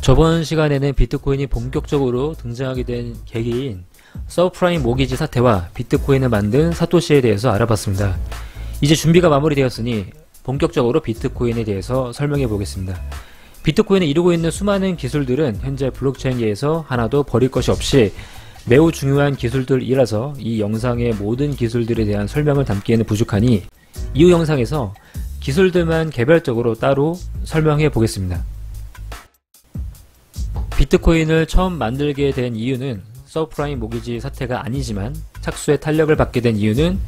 저번 시간에는 비트코인이 본격적으로 등장하게 된 계기인 서브프라임 모기지 사태와 비트코인을 만든 사토시에 대해서 알아봤습니다. 이제 준비가 마무리되었으니 본격적으로 비트코인에 대해서 설명해 보겠습니다. 비트코인이 이루고 있는 수많은 기술들은 현재 블록체인계에서 하나도 버릴 것이 없이 매우 중요한 기술들이라서 이 영상의 모든 기술들에 대한 설명을 담기에는 부족하니 이후 영상에서 기술들만 개별적으로 따로 설명해 보겠습니다. 비트코인을 처음 만들게 된 이유는 서브프라임 모기지 사태가 아니지만 착수의 탄력을 받게 된 이유는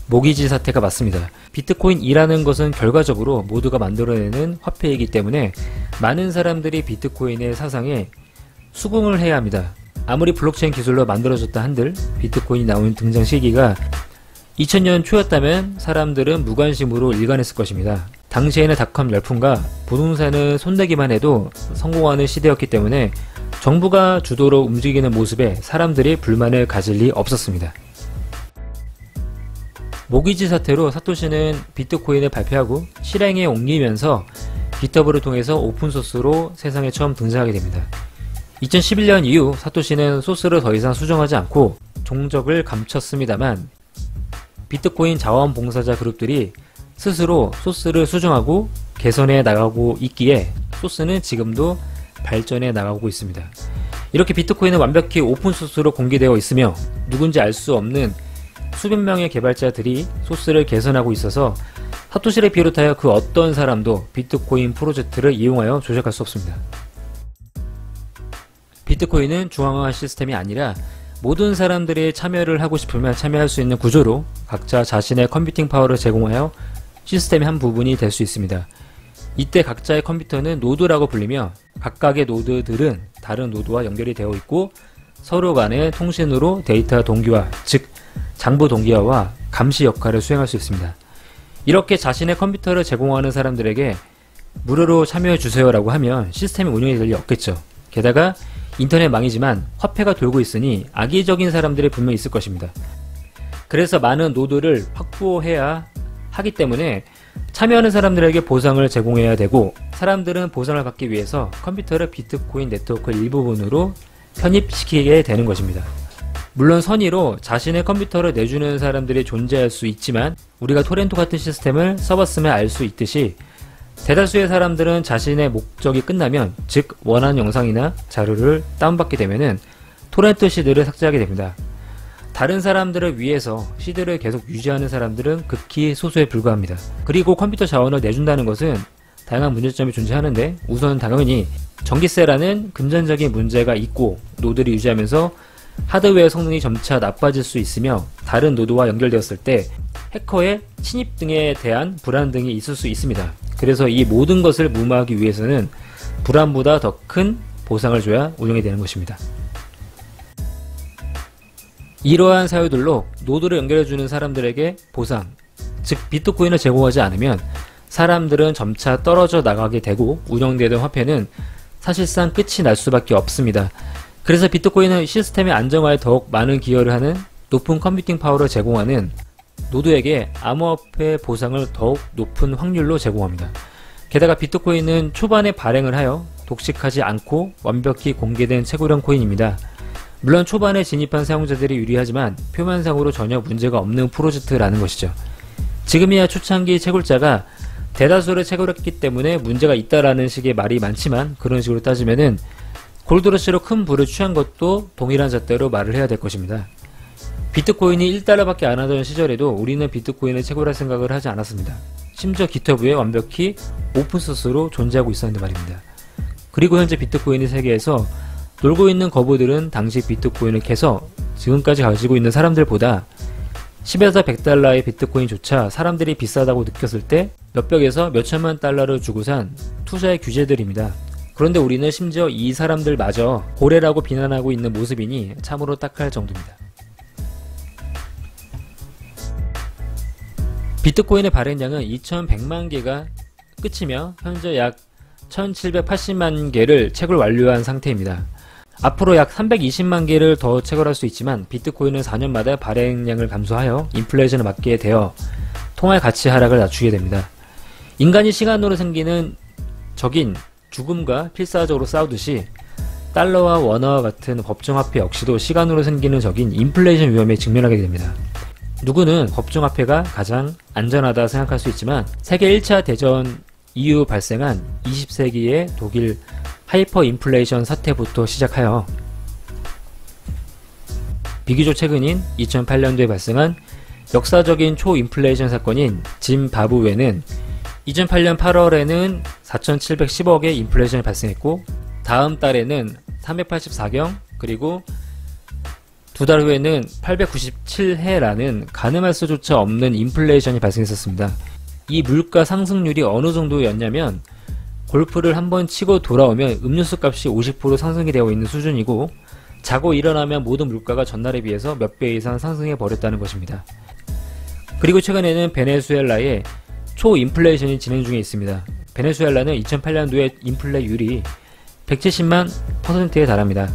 모기지 사태가 맞습니다. 비트코인이라는 것은 결과적으로 모두가 만들어내는 화폐이기 때문에 많은 사람들이 비트코인의 사상에 수긍을 해야 합니다. 아무리 블록체인 기술로 만들어졌다 한들 비트코인이 나온 등장 시기가 2000년 초였다면 사람들은 무관심으로 일관했을 것입니다. 당시에는 닷컴 열풍과 부동산을 손대기만 해도 성공하는 시대였기 때문에 정부가 주도로 움직이는 모습에 사람들이 불만을 가질 리 없었습니다. 모기지 사태로 사토시는 비트코인을 발표하고 실행에 옮기면서 깃허브를 통해서 오픈소스로 세상에 처음 등장하게 됩니다. 2011년 이후 사토시는 소스를 더 이상 수정하지 않고 종적을 감췄습니다만 비트코인 자원봉사자 그룹들이 스스로 소스를 수정하고 개선해 나가고 있기에 소스는 지금도 발전해 나가고 있습니다. 이렇게 비트코인은 완벽히 오픈소스로 공개되어 있으며 누군지 알 수 없는 수백 명의 개발자들이 소스를 개선하고 있어서 사토시를 비롯하여 그 어떤 사람도 비트코인 프로젝트를 이용하여 조작할 수 없습니다. 비트코인은 중앙화 시스템이 아니라 모든 사람들이 참여를 하고 싶으면 참여할 수 있는 구조로 각자 자신의 컴퓨팅 파워를 제공하여 시스템의 한 부분이 될 수 있습니다. 이때 각자의 컴퓨터는 노드라고 불리며 각각의 노드들은 다른 노드와 연결이 되어 있고 서로 간의 통신으로 데이터 동기화, 즉 장부 동기화와 감시 역할을 수행할 수 있습니다. 이렇게 자신의 컴퓨터를 제공하는 사람들에게 무료로 참여해주세요 라고 하면 시스템이 운영이 될 리 없겠죠. 게다가 인터넷망이지만 화폐가 돌고 있으니 악의적인 사람들이 분명히 있을 것입니다. 그래서 많은 노드를 확보해야 하기 때문에 참여하는 사람들에게 보상을 제공해야 되고 사람들은 보상을 받기 위해서 컴퓨터를 비트코인 네트워크 일부분으로 편입시키게 되는 것입니다. 물론 선의로 자신의 컴퓨터를 내주는 사람들이 존재할 수 있지만 우리가 토렌토 같은 시스템을 써봤으면 알 수 있듯이 대다수의 사람들은 자신의 목적이 끝나면 즉 원하는 영상이나 자료를 다운받게 되면은 토렌토 시드를 삭제하게 됩니다. 다른 사람들을 위해서 시드를 계속 유지하는 사람들은 극히 소수에 불과합니다. 그리고 컴퓨터 자원을 내준다는 것은 다양한 문제점이 존재하는데 우선 당연히 전기세라는 금전적인 문제가 있고 노드를 유지하면서 하드웨어 성능이 점차 나빠질 수 있으며 다른 노드와 연결되었을 때 해커의 침입 등에 대한 불안 등이 있을 수 있습니다. 그래서 이 모든 것을 무마하기 위해서는 불안보다 더 큰 보상을 줘야 운영이 되는 것입니다. 이러한 사유들로 노드를 연결해주는 사람들에게 보상, 즉 비트코인을 제공하지 않으면 사람들은 점차 떨어져 나가게 되고 운영되던 화폐는 사실상 끝이 날 수밖에 없습니다. 그래서 비트코인은 시스템의 안정화에 더욱 많은 기여를 하는 높은 컴퓨팅 파워를 제공하는 노드에게 암호화폐 보상을 더욱 높은 확률로 제공합니다. 게다가 비트코인은 초반에 발행을 하여 독식하지 않고 완벽히 공개된 채굴형 코인입니다. 물론 초반에 진입한 사용자들이 유리하지만 표면상으로 전혀 문제가 없는 프로젝트라는 것이죠. 지금이야 초창기 채굴자가 대다수를 채굴했기 때문에 문제가 있다라는 식의 말이 많지만 그런 식으로 따지면은 골드러시로 큰 부를 취한 것도 동일한 잣대로 말을 해야 될 것입니다. 비트코인이 1달러밖에 안 하던 시절에도 우리는 비트코인을 채굴할 생각을 하지 않았습니다. 심지어 깃허브에 완벽히 오픈소스로 존재하고 있었는데 말입니다. 그리고 현재 비트코인의 세계에서 놀고 있는 거부들은 당시 비트코인을 캐서 지금까지 가지고 있는 사람들보다 10에서 100달러의 비트코인조차 사람들이 비싸다고 느꼈을 때 몇백에서 몇천만 달러를 주고 산 투자의 규제들입니다. 그런데 우리는 심지어 이 사람들마저 고래라고 비난하고 있는 모습이니 참으로 딱할 정도입니다. 비트코인의 발행량은 2100만 개가 끝이며 현재 약 1780만 개를 채굴 완료한 상태입니다. 앞으로 약 320만 개를 더 채굴할 수 있지만 비트코인은 4년마다 발행량을 감소하여 인플레이션을 맞게 되어 통화의 가치 하락을 낮추게 됩니다. 인간이 시간으로 생기는 적인 죽음과 필사적으로 싸우듯이 달러와 원화와 같은 법정화폐 역시도 시간으로 생기는 적인 인플레이션 위험에 직면하게 됩니다. 누구는 법정화폐가 가장 안전하다 생각할 수 있지만 세계 1차 대전 이후 발생한 20세기의 독일 하이퍼 인플레이션 사태부터 시작하여 비교적 최근인 2008년도에 발생한 역사적인 초인플레이션 사건인 짐바브웨는 2008년 8월에는 4,710억의 인플레이션이 발생했고 다음 달에는 384경 그리고 두 달 후에는 897해라는 가늠할 수조차 없는 인플레이션이 발생했었습니다. 이 물가 상승률이 어느 정도였냐면 골프를 한번 치고 돌아오면 음료수 값이 50% 상승이 되어 있는 수준이고 자고 일어나면 모든 물가가 전날에 비해서 몇 배 이상 상승해 버렸다는 것입니다. 그리고 최근에는 베네수엘라에 초인플레이션이 진행 중에 있습니다. 베네수엘라는 2008년도에 인플레율이 170만 %에 달합니다.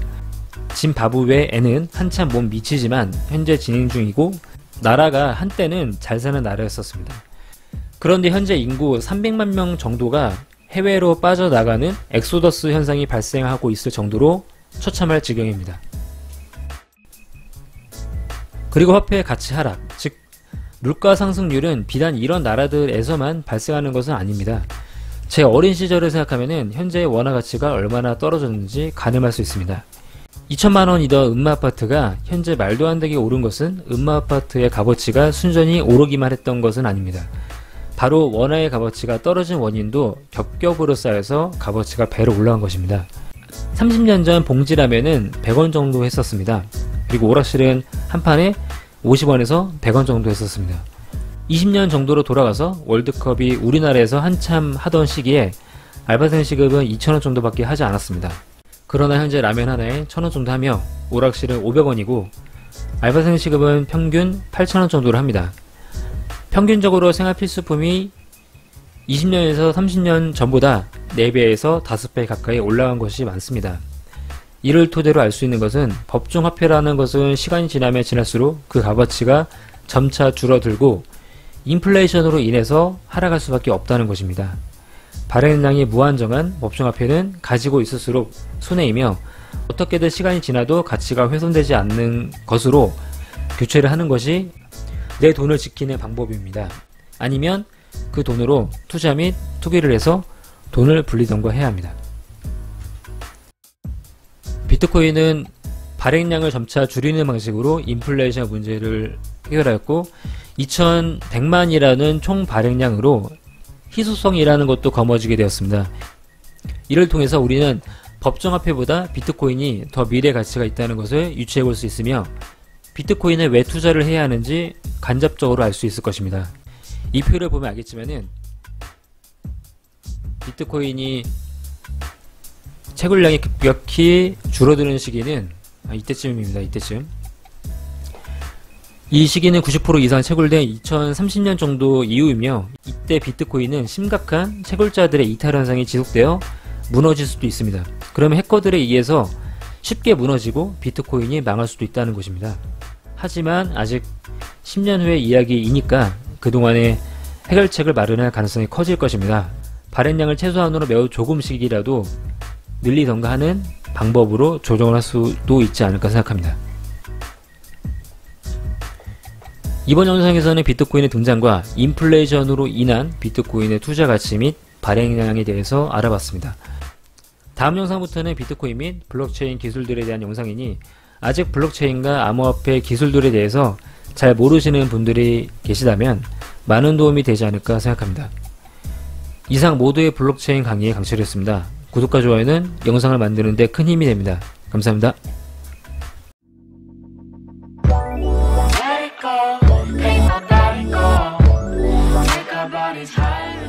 짐바브웨에는 한참 못 미치지만 현재 진행 중이고 나라가 한때는 잘 사는 나라였었습니다. 그런데 현재 인구 300만 명 정도가 해외로 빠져나가는 엑소더스 현상이 발생하고 있을 정도로 처참할 지경입니다. 그리고 화폐의 가치 하락, 즉 물가 상승률은 비단 이런 나라들에서만 발생하는 것은 아닙니다. 제 어린 시절을 생각하면 현재의 원화 가치가 얼마나 떨어졌는지 가늠할 수 있습니다. 2천만원이던 음마아파트가 현재 말도 안 되게 오른 것은 음마아파트의 값어치가 순전히 오르기만 했던 것은 아닙니다. 바로 원화의 값어치가 떨어진 원인도 겹겹으로 쌓여서 값어치가 배로 올라간 것입니다. 30년 전 봉지라면은 100원 정도 했었습니다. 그리고 오락실은 한 판에 50원에서 100원 정도 했었습니다. 20년 정도로 돌아가서 월드컵이 우리나라에서 한참 하던 시기에 알바생 시급은 2,000원 정도밖에 하지 않았습니다. 그러나 현재 라면 하나에 1,000원 정도 하며 오락실은 500원이고 알바생 시급은 평균 8,000원 정도를 합니다. 평균적으로 생활 필수품이 20년에서 30년 전보다 4배에서 5배 가까이 올라간 것이 많습니다. 이를 토대로 알 수 있는 것은 법정화폐라는 것은 시간이 지나면 지날수록 그 값어치가 점차 줄어들고 인플레이션으로 인해서 하락할 수밖에 없다는 것입니다. 발행량이 무한정한 법정화폐는 가지고 있을수록 손해이며 어떻게든 시간이 지나도 가치가 훼손되지 않는 것으로 교체를 하는 것이 내 돈을 지키는 방법입니다. 아니면 그 돈으로 투자 및 투기를 해서 돈을 불리던가 해야 합니다. 비트코인은 발행량을 점차 줄이는 방식으로 인플레이션 문제를 해결하였고 2100만이라는 총 발행량으로 희소성이라는 것도 거머쥐게 되었습니다. 이를 통해서 우리는 법정화폐보다 비트코인이 더 미래 가치가 있다는 것을 유추해 볼 수 있으며 비트코인에 왜 투자를 해야 하는지 간접적으로 알 수 있을 것입니다. 이 표를 보면 알겠지만은 비트코인이 채굴량이 급격히 줄어드는 시기는 이때쯤입니다. 이때쯤. 이 시기는 90% 이상 채굴된 2030년 정도 이후이며 이때 비트코인은 심각한 채굴자들의 이탈 현상이 지속되어 무너질 수도 있습니다. 그러면 해커들에 의해서 쉽게 무너지고 비트코인이 망할 수도 있다는 것입니다. 하지만 아직 10년 후의 이야기이니까 그동안의 해결책을 마련할 가능성이 커질 것입니다. 발행량을 최소한으로 매우 조금씩이라도 늘리던가 하는 방법으로 조정을 할 수도 있지 않을까 생각합니다. 이번 영상에서는 비트코인의 등장과 인플레이션으로 인한 비트코인의 투자 가치 및 발행량에 대해서 알아봤습니다. 다음 영상부터는 비트코인 및 블록체인 기술들에 대한 영상이니 아직 블록체인과 암호화폐 기술들에 대해서 잘 모르시는 분들이 계시다면 많은 도움이 되지 않을까 생각합니다. 이상 모두의 블록체인 강의의 강철이었습니다. 구독과 좋아요는 영상을 만드는 데 큰 힘이 됩니다. 감사합니다. Let it go, ain't nobody go. Take our bodies higher.